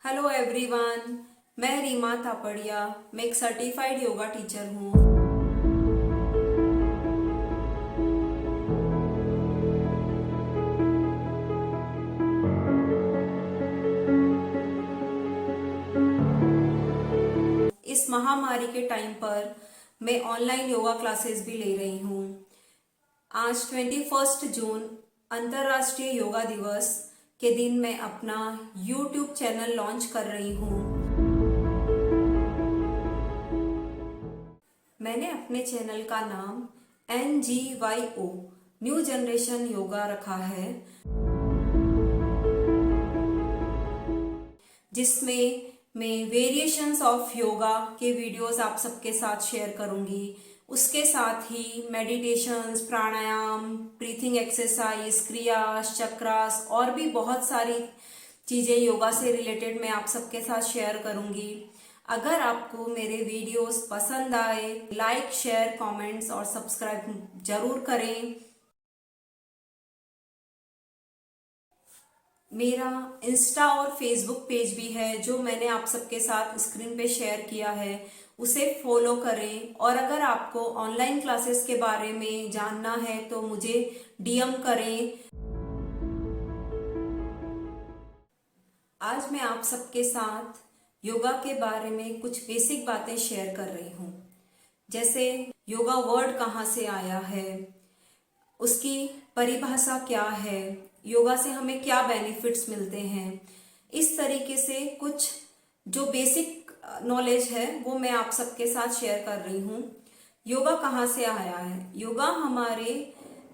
Hello everyone, मैं रीमा थापड़िया। मैं एक सर्टिफाइड योगा टीचर हूँ। इस महामारी के टाइम पर मैं ऑनलाइन योगा क्लासेस भी ले रही हूँ। आज 21 जून अंतर्राष्ट्रीय योगा दिवस के दिन मैं अपना YouTube चैनल लॉन्च कर रही हूँ। मैंने अपने चैनल का नाम NGYO न्यू जनरेशन योगा रखा है, जिसमें मैं वेरिएशंस ऑफ योगा के वीडियोस आप सबके साथ शेयर करूंगी। उसके साथ ही मेडिटेशंस, प्राणायाम, ब्रीथिंग एक्सरसाइज, क्रियास, चक्रास और भी बहुत सारी चीजें योगा से रिलेटेड मैं आप सबके साथ शेयर करूंगी। अगर आपको मेरे वीडियोस पसंद आए, लाइक, शेयर, कमेंट्स और सब्सक्राइब जरूर करें। मेरा इंस्टा और फेसबुक पेज भी है जो मैंने आप सबके साथ स्क्रीन पे शेयर किया है, उसे फॉलो करें। और अगर आपको ऑनलाइन क्लासेस के बारे में जानना है तो मुझे DM करें। आज मैं आप सबके साथ योगा के बारे में कुछ बेसिक बातें शेयर कर रही हूँ, जैसे योगा वर्ड कहाँ से आया है, उसकी परिभाषा क्या है, योगा से हमें क्या बेनिफिट्स मिलते हैं। इस तरीके से कुछ जो बेसिक नॉलेज है वो मैं आप सबके साथ शेयर कर रही हूँ। योगा कहाँ से आया है? योगा हमारे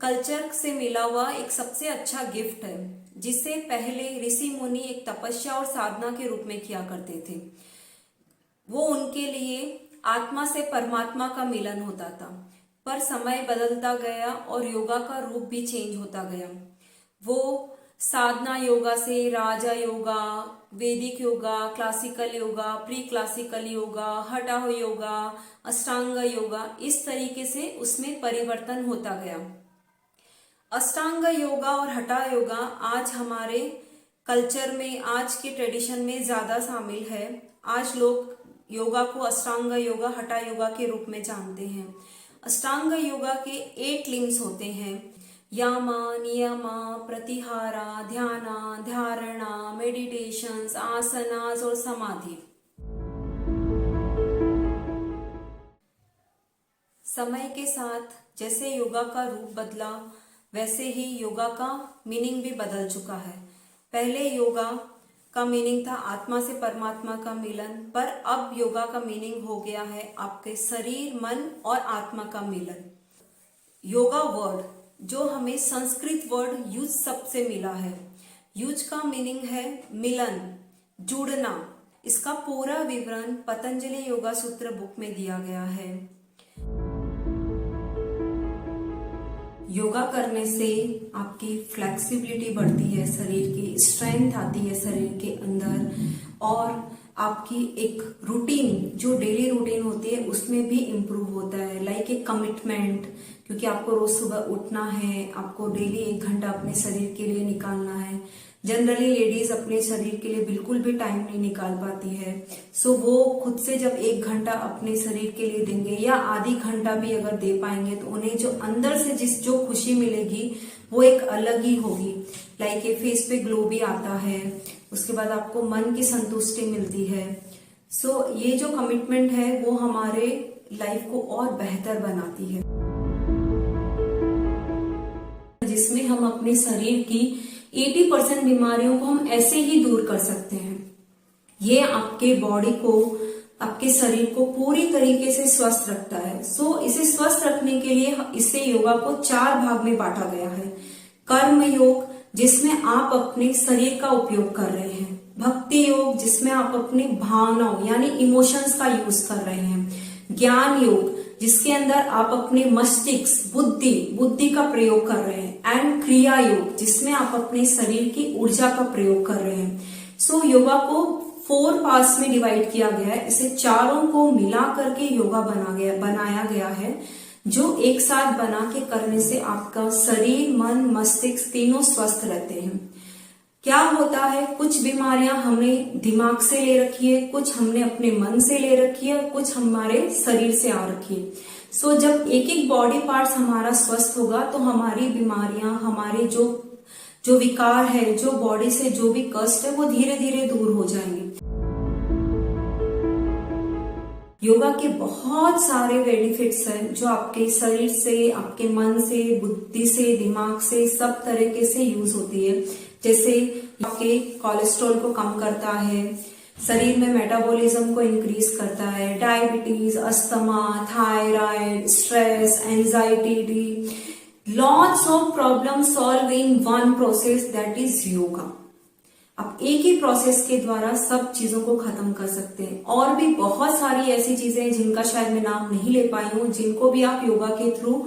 कल्चर से मिला हुआ एक सबसे अच्छा गिफ्ट है, जिसे पहले ऋषि मुनि एक तपस्या और साधना के रूप में किया करते थे। वो उनके लिए आत्मा से परमात्मा का मिलन होता था। पर समय बदलता गया और योगा का रूप भी चेंज होता गया। वो साधना योगा से Raja yoga, Vedic yoga, classical yoga, pre classical yoga, Hatha yoga, Ashtanga yoga, इस तरीके से उसमें परिवर्तन होता गया। अष्टांग योगा और हठा योगा आज हमारे कल्चर में, आज के ट्रेडिशन में ज्यादा शामिल है। आज लोग योगा को अष्टांग योगा, हठा योगा के रूप में जानते हैं। अष्टांग योगा के 8 लिम्स होते हैं: यामा, नियमा, प्रतिहारा, ध्याना, धारणा, मेडिटेशंस, आसनास और समाधि। समय के साथ जैसे योगा का रूप बदला, वैसे ही योगा का मीनिंग भी बदल चुका है। पहले योगा का मीनिंग था आत्मा से परमात्मा का मिलन, पर अब योगा का मीनिंग हो गया है आपके शरीर, मन और आत्मा का मिलन। योगा वर्ड जो हमें संस्कृत वर्ड यूज सबसे मिला है, यूज का मीनिंग है मिलन, जुड़ना। इसका पूरा विवरण पतंजलि योगा सूत्र बुक में दिया गया है। योगा करने से आपकी फ्लेक्सिबिलिटी बढ़ती है, शरीर की स्ट्रेंथ आती है शरीर के अंदर, और आपकी एक रूटीन जो डेली रूटीन होती है उसमें भी इम्प्रूव होता है। लाइक एक कमिटमेंट, क्योंकि आपको रोज सुबह उठना है, आपको डेली 1 घंटा अपने शरीर के लिए निकालना है। जनरली लेडीज अपने शरीर के लिए बिल्कुल भी टाइम नहीं निकाल पाती है। सो वो खुद से जब 1 घंटा अपने शरीर के लिए देंगे या आधी घंटा भी अगर दे पाएंगे तो उन्हें जो अंदर से जो खुशी मिलेगी वो एक अलग ही होगी। लाइक ये फेस पे ग्लो भी आता है, उसके बाद आपको मन की संतुष्टि मिलती है। सो ये जो कमिटमेंट है वो हमारे लाइफ को और बेहतर बनाती है, जिसमें हम अपने शरीर की 80% बीमारियों को हम ऐसे ही दूर कर सकते हैं। ये आपके बॉडी को, आपके शरीर को पूरी तरीके से स्वस्थ रखता है। सो इसे स्वस्थ रखने के लिए इसे योगा को 4 भाग में बांटा गया है। कर्म योग, जिसमें आप अपने शरीर का उपयोग कर रहे हैं। भक्ति योग, जिसमें आप अपनी भावनाओं यानी इमोशंस का यूज कर रहे हैं। ज्ञान योग, जिसके अंदर आप अपने मस्तिष्क, बुद्धि का प्रयोग कर रहे हैं। एंड क्रिया योग, जिसमें आप अपने शरीर की ऊर्जा का प्रयोग कर रहे हैं। सो योगा को 4 पार्ट्स में डिवाइड किया गया है। इसे चारों को मिला करके योगा बनाया गया है, जो एक साथ बना के करने से आपका शरीर, मन, मस्तिष्क तीनों स्वस्थ रहते हैं। क्या होता है, कुछ बीमारियां हमने दिमाग से ले रखी है, कुछ हमने अपने मन से ले रखी है, कुछ हमारे शरीर से आ रखी है। सो जब एक एक बॉडी पार्ट्स हमारा स्वस्थ होगा तो हमारी बीमारियां, हमारे जो जो विकार है, जो बॉडी से जो भी कष्ट है, वो धीरे धीरे दूर हो जाएंगे। योगा के बहुत सारे बेनिफिट्स हैं जो आपके शरीर से, आपके मन से, बुद्धि से, दिमाग से, सब तरीके से यूज होती है। जैसे आपके कोलेस्ट्रॉल को कम करता है, शरीर में मेटाबॉलिज्म को इंक्रीज करता है, diabetes, asthma, thyroid, stress, anxiety, lots of problem solve in one process, that is yoga. आप एक ही प्रोसेस के द्वारा सब चीजों को खत्म कर सकते हैं। और भी बहुत सारी ऐसी चीजें हैं जिनका शायद मैं नाम नहीं ले पाई हूँ, जिनको भी आप योगा के थ्रू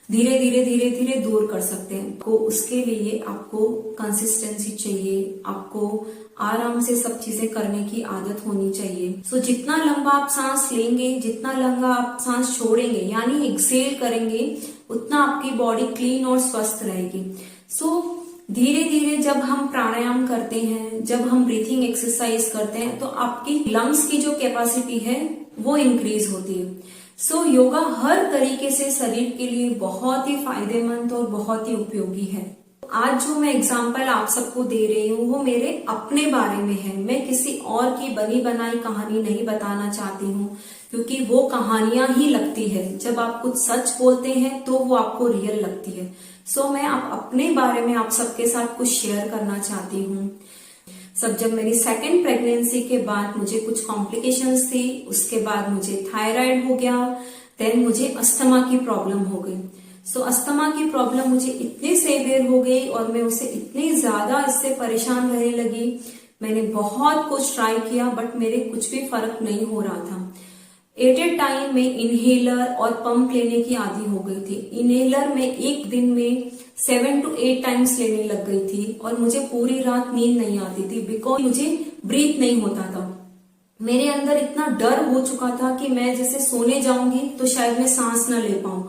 धीरे धीरे धीरे धीरे दूर कर सकते हैं। तो उसके लिए आपको कंसिस्टेंसी चाहिए, आपको आराम से सब चीजें करने की आदत होनी चाहिए। सो जितना लंबा आप सांस लेंगे, जितना लंबा आप सांस छोड़ेंगे, यानी एक्सेल करेंगे, उतना आपकी बॉडी क्लीन और स्वस्थ रहेगी। सो धीरे धीरे जब हम प्राणायाम करते हैं, जब हम ब्रीथिंग एक्सरसाइज करते हैं, तो आपकी लंग्स की जो कैपेसिटी है वो इंक्रीज होती है। सो योगा हर तरीके से शरीर के लिए बहुत ही फायदेमंद और बहुत ही उपयोगी है। आज जो मैं एग्जाम्पल आप सबको दे रही हूँ वो मेरे अपने बारे में है। मैं किसी और की बनी बनाई कहानी नहीं बताना चाहती हूँ, क्योंकि वो कहानियां ही लगती है। जब आप कुछ सच बोलते हैं तो वो आपको रियल लगती है। सो मैं अपने बारे में आप सबके साथ कुछ शेयर करना चाहती हूँ। जब मेरी सेकेंड प्रेगनेंसी के बाद मुझे कुछ कॉम्प्लिकेशंस थी, उसके बाद मुझे थायराइड हो गया, देन मुझे अस्थमा की प्रॉब्लम हो गई। सो अस्थमा की प्रॉब्लम मुझे इतनी सेवियर हो गई और मैं उसे इतनी ज्यादा इससे परेशान रहने लगी। मैंने बहुत कुछ ट्राई किया बट मेरे कुछ भी फर्क नहीं हो रहा था। एट ए टाइम में इनहेलर और पंप लेने की आदी हो गई थी। इनहेलर में एक दिन में 7 to 8 टाइम्स लेने लग गई थी और मुझे पूरी रात नींद नहीं आती थी, बिकॉज मुझे ब्रीथ नहीं होता था। मेरे अंदर इतना डर हो चुका था कि मैं जैसे सोने जाऊंगी तो शायद मैं सांस ना ले पाऊं।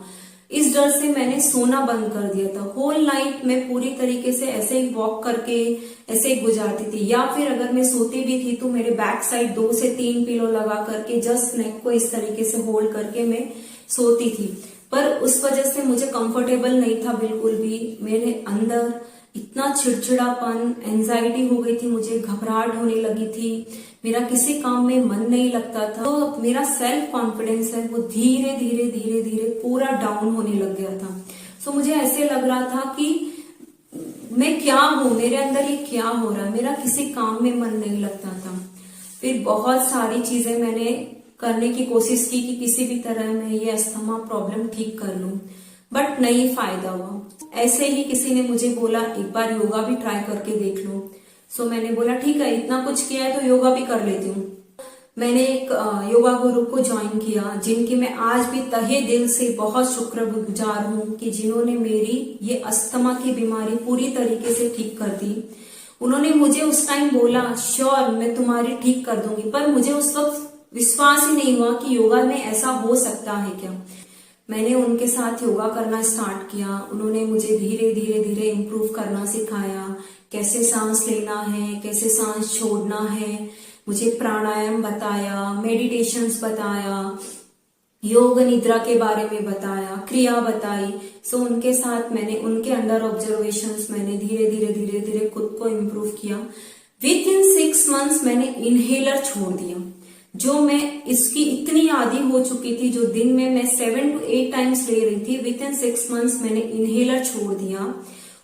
इस डर से मैंने सोना बंद कर दिया था। होल नाइट मैं पूरी तरीके से ऐसे ही वॉक करके ऐसे ही गुजारती थी, या फिर अगर मैं सोती भी थी तो मेरे बैक साइड 2 से 3 पिलो लगा करके जस्ट नेक को इस तरीके से होल्ड करके मैं सोती थी। पर उस वजह से मुझे कंफर्टेबल नहीं था बिल्कुल भी। मेरे अंदर इतना चिड़चिड़ापन, एंजाइटी हो गई थी, मुझे घबराहट होने लगी थी, मेरा किसी काम में मन नहीं लगता था। तो मेरा सेल्फ कॉन्फिडेंस है वो धीरे धीरे धीरे धीरे पूरा डाउन होने लग गया था। सो मुझे ऐसे लग रहा था कि मैं क्या हूं, मेरे अंदर ये क्या हो रहा है, मेरा किसी काम में मन नहीं लगता था। फिर बहुत सारी चीजें मैंने करने की कोशिश की कि किसी भी तरह मैं ये अस्थमा प्रॉब्लम ठीक कर लूं, बट नहीं फायदा हुआ। ऐसे ही किसी ने मुझे बोला एक बार योगा भी ट्राई करके देख लो। सो मैंने बोला ठीक है, इतना कुछ किया है तो योगा भी कर लेती हूँ। मैंने एक योगा गुरु को ज्वाइन किया, जिनकी मैं आज भी तहे दिल से बहुत शुक्रगुजार हूँ कि जिन्होंने मेरी ये अस्थमा की बीमारी पूरी तरीके से ठीक कर दी। उन्होंने मुझे उस टाइम बोला श्योर मैं तुम्हारी ठीक कर दूंगी, पर मुझे उस वक्त विश्वास ही नहीं हुआ कि योगा में ऐसा हो सकता है क्या। मैंने उनके साथ योगा करना स्टार्ट किया। उन्होंने मुझे धीरे धीरे धीरे इम्प्रूव करना सिखाया, कैसे सांस लेना है, कैसे सांस छोड़ना है। मुझे प्राणायाम बताया, मेडिटेशंस बताया, योग निद्रा के बारे में बताया, क्रिया बताई। सो उनके साथ मैंने उनके अंडर ऑब्जर्वेशंस मैंने धीरे धीरे धीरे धीरे खुद को इम्प्रूव किया। विद इन 6 months मैंने इनहेलर छोड़ दिया, जो मैं इसकी इतनी आदी हो चुकी थी, जो दिन में मैं 7 to 8 टाइम्स ले रही थी। विद इन 6 months मैंने इनहेलर छोड़ दिया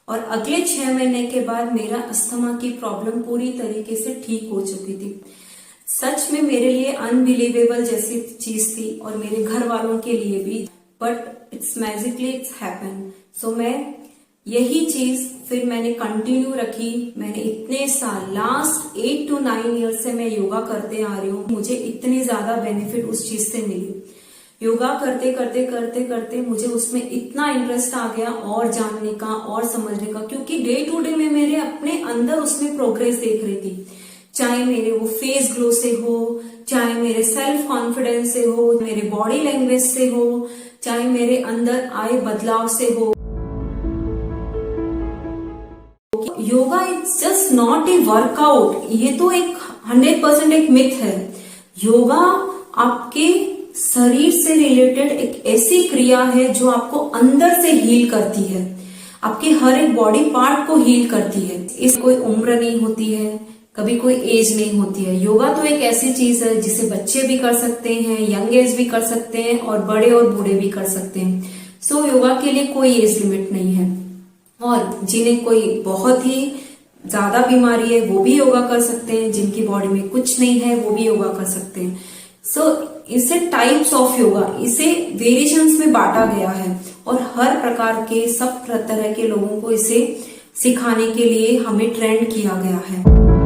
और अगले 6 महीने के बाद मेरा अस्थमा की प्रॉब्लम पूरी तरीके से ठीक हो चुकी थी। सच में मेरे लिए अनबिलीवेबल जैसी चीज थी और मेरे घर वालों के लिए भी, but it's magically it's happen. So मैं यही चीज फिर मैंने कंटिन्यू रखी। मैंने इतने साल, लास्ट 8 to 9 ईयर्स से मैं योगा करते आ रही हूँ। मुझे इतनी ज्यादा बेनिफिट उस चीज से मिली। योगा करते करते करते करते मुझे उसमें इतना इंटरेस्ट आ गया और जानने का और समझने का, क्योंकि डे टू डे में मेरे अपने अंदर उसमें प्रोग्रेस देख रही थी। चाहे मेरे वो फेस ग्लो से हो, चाहे मेरे सेल्फ कॉन्फिडेंस से हो, मेरे बॉडी लैंग्वेज से हो, चाहे मेरे अंदर आए बदलाव से हो। Yoga is just not a workout, ये तो एक 100% एक मिथ है। योगा आपके शरीर से रिलेटेड एक ऐसी क्रिया है जो आपको अंदर से हील करती है, आपके हर एक बॉडी पार्ट को हील करती है। इस कोई उम्र नहीं होती है, कभी कोई एज नहीं होती है। योगा तो एक ऐसी चीज है जिसे बच्चे भी कर सकते हैं, यंग एज भी कर सकते हैं और बड़े और बूढ़े भी कर सकते हैं। सो योगा के लिए कोई एज लिमिट नहीं है। और जिन्हें कोई बहुत ही ज्यादा बीमारी है वो भी योगा कर सकते हैं, जिनकी बॉडी में कुछ नहीं है वो भी योगा कर सकते हैं। सो इसे टाइप्स ऑफ योगा, इसे वेरिएशंस में बांटा गया है और हर प्रकार के सब तरह के लोगों को इसे सिखाने के लिए हमें ट्रेंड किया गया है।